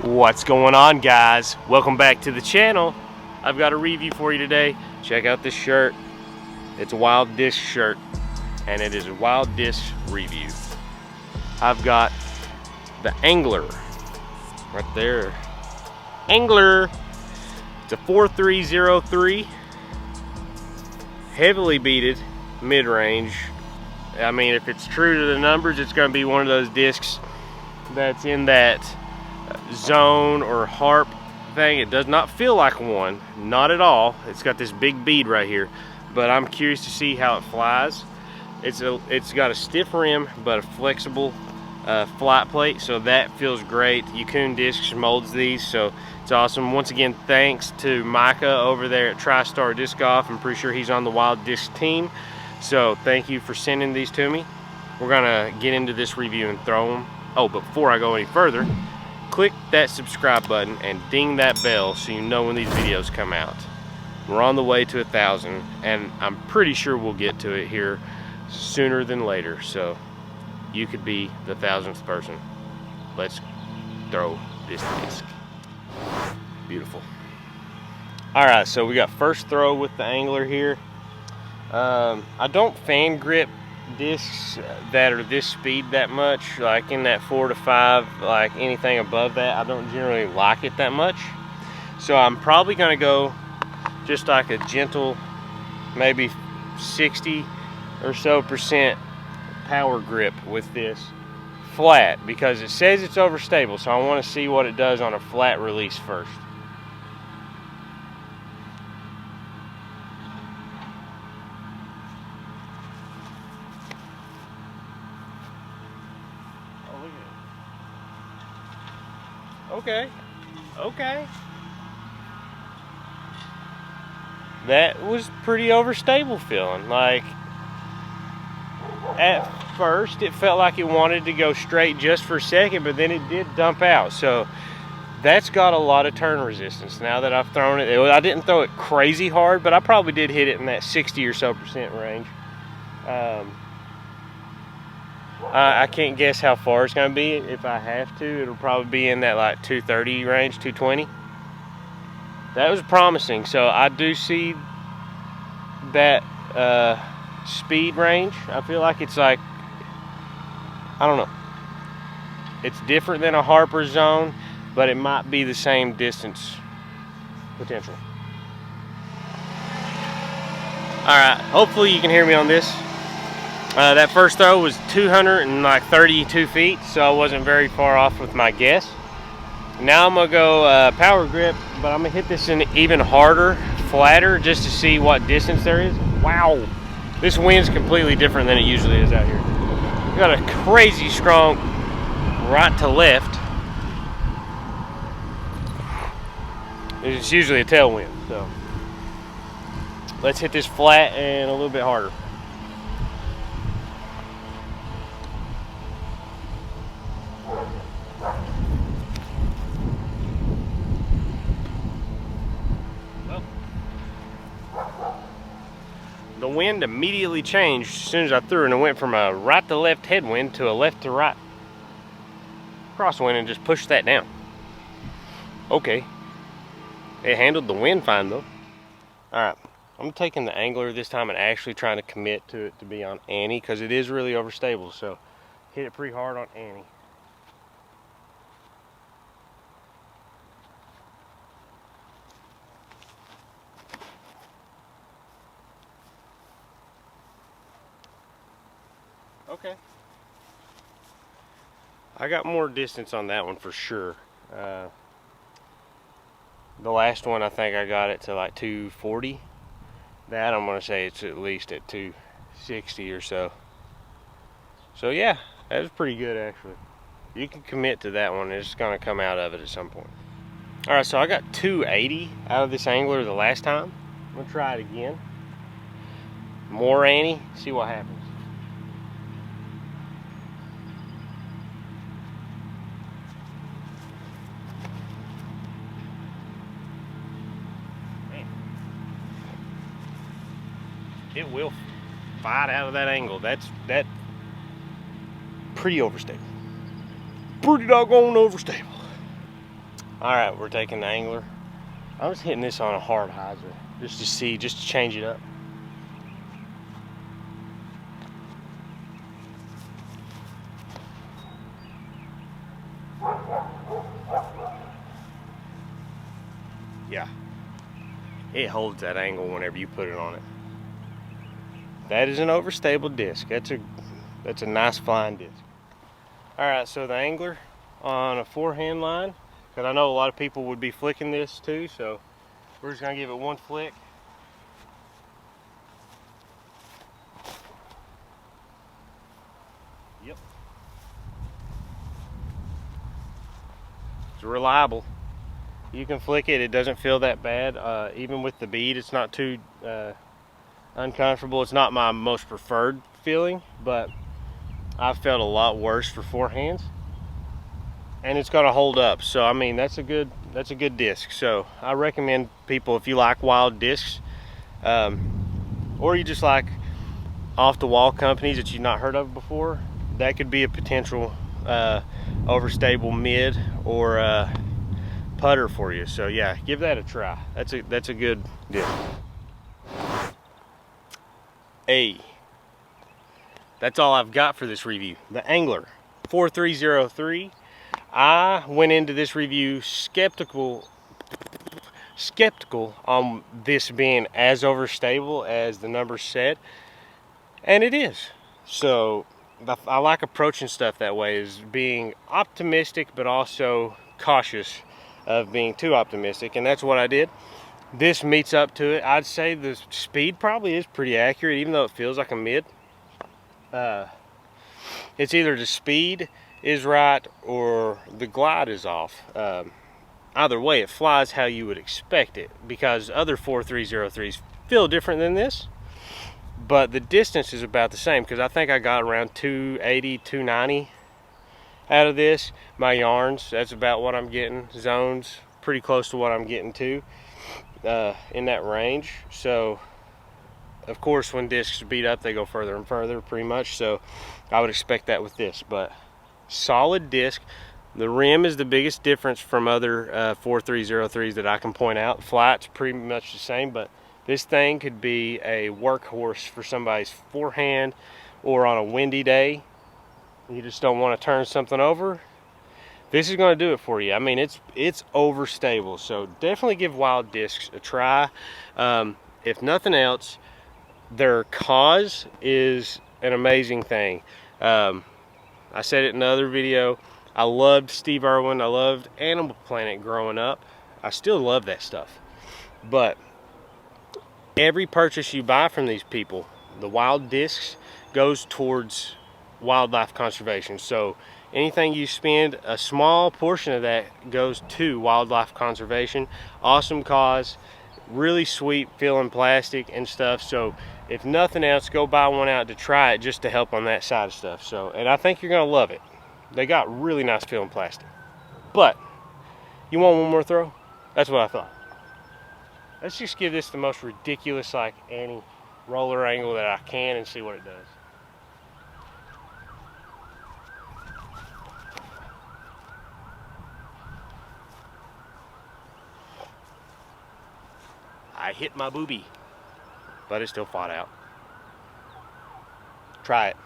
What's going on, guys? Welcome back to the channel. I've got a review for you today. Check out this shirt. It's a Wild Disc shirt, and it is a Wild Disc review. I've got the Angler right there. Angler. It's a 4303, heavily beaded, mid-range. I mean, if it's true to the numbers, it's going to be one of those discs that's in that zone or harp thing. It does not feel like one, not at all. It's got this big bead right here, but I'm curious to see how it flies. It's got a stiff rim but a flexible flight plate, so that feels great. Yukon Discs molds these, so it's awesome. Once again, thanks to Micah over there at Tristar Disc Golf. I'm pretty sure he's on the Wild Disc team, so thank you for sending these to me. We're gonna get into this review and throw them. Oh, but before I go any further, click that subscribe button and ding that bell so you know when these videos come out. We're on the way to 1,000, and I'm pretty sure we'll get to it here sooner than later, so you could be the 1,000th person. Let's throw this disc. Beautiful. Alright, so we got first throw with the Angler here. I don't fan grip discs that are this speed that much, like in that 4 to 5, like anything above that I don't generally like it that much, so I'm probably gonna go just like a gentle, maybe 60 or so % power grip with this flat, because it says it's overstable, so I want to see what it does on a flat release first. Okay. That was pretty overstable feeling. Like, at first it felt like it wanted to go straight just for a second, but then it did dump out. So that's got a lot of turn resistance now that I've thrown it. I didn't throw it crazy hard, but I probably did hit it in that 60 or so % range. I can't guess how far it's going to be. If I have to, it'll probably be in that like 230 range, 220. That was promising. So I do see that speed range. I feel like it's like, I don't know. It's different than a Harper zone, but it might be the same distance potential. Alright, hopefully you can hear me on this. That first throw was 232 feet, so I wasn't very far off with my guess. Now I'm gonna go power grip, but I'm gonna hit this in even harder, flatter, just to see what distance there is. Wow, this wind's completely different than it usually is out here. We got a crazy strong right to left. It's usually a tailwind, so let's hit this flat and a little bit harder. The wind immediately changed as soon as I threw it, and it went from a right to left headwind to a left to right crosswind and just pushed that down. Okay. It handled the wind fine though. Alright, I'm taking the Angler this time and actually trying to commit to it to be on Annie, because it is really overstable, so hit it pretty hard on Annie. Okay. I got more distance on that one for sure. The last one, I think I got it to like 240. That I'm gonna say it's at least at 260 or so. So yeah, that was pretty good actually. You can commit to that one. It's gonna come out of it at some point. All right, so I got 280 out of this Angler the last time. I'm gonna try it again. More Annie, see what happens. It will fight out of that angle. That's pretty overstable. Pretty doggone overstable. All right, we're taking the angler. I'm just hitting this on a hard hyzer just to see, just to change it up. Yeah, it holds that angle whenever you put it on it. That is an overstable disc. That's a nice flying disc. All right, so the angler on a forehand line, because I know a lot of people would be flicking this too, so we're just gonna give it one flick. Yep. It's reliable. You can flick it, it doesn't feel that bad. Even with the bead, it's not too uncomfortable. It's not my most preferred feeling, but I've felt a lot worse for forehands. And it's gonna hold up. So I mean, that's a good disc. So I recommend people, if you like wild discs, or you just like off the wall companies that you've not heard of before, that could be a potential overstable mid or putter for you. So yeah, give that a try. That's a good disc. That's all I've got for this review. The Angler 4303. I went into this review skeptical on this being as overstable as the numbers said, and it is. So I like approaching stuff that way, is being optimistic but also cautious of being too optimistic, and that's what I did. This meets up to it. I'd say the speed probably is pretty accurate, even though it feels like a mid. It's either the speed is right or the glide is off. Either way, it flies how you would expect it, because other 4303s feel different than this, but the distance is about the same, because I think I got around 280, 290 out of this. My yarns, that's about what I'm getting. Zones, pretty close to what I'm getting to in that range. So of course, when discs beat up, they go further and further, pretty much. So I would expect that with this, but solid disc. The rim is the biggest difference from other 4303s that I can point out. Flight's pretty much the same, but this thing could be a workhorse for somebody's forehand, or on a windy day, you just don't want to turn something over. This is going to do it for you. I mean, it's overstable, so definitely give wild discs a try. If nothing else, their cause is an amazing thing. I said it in another video. I loved Steve Irwin. I loved Animal Planet growing up. I still love that stuff. But every purchase you buy from these people, the wild discs, goes towards wildlife conservation. So anything you spend, a small portion of that goes to wildlife conservation. Awesome cause. Really sweet feeling plastic and stuff. So if nothing else, go buy one out to try it, just to help on that side of stuff. So, and I think you're gonna love it. They got really nice feeling plastic. But you want one more throw? That's what I thought. Let's just give this the most ridiculous, like, anti-roller angle that I can, and see what it does. I hit my boobie, but it still fought out. Try it.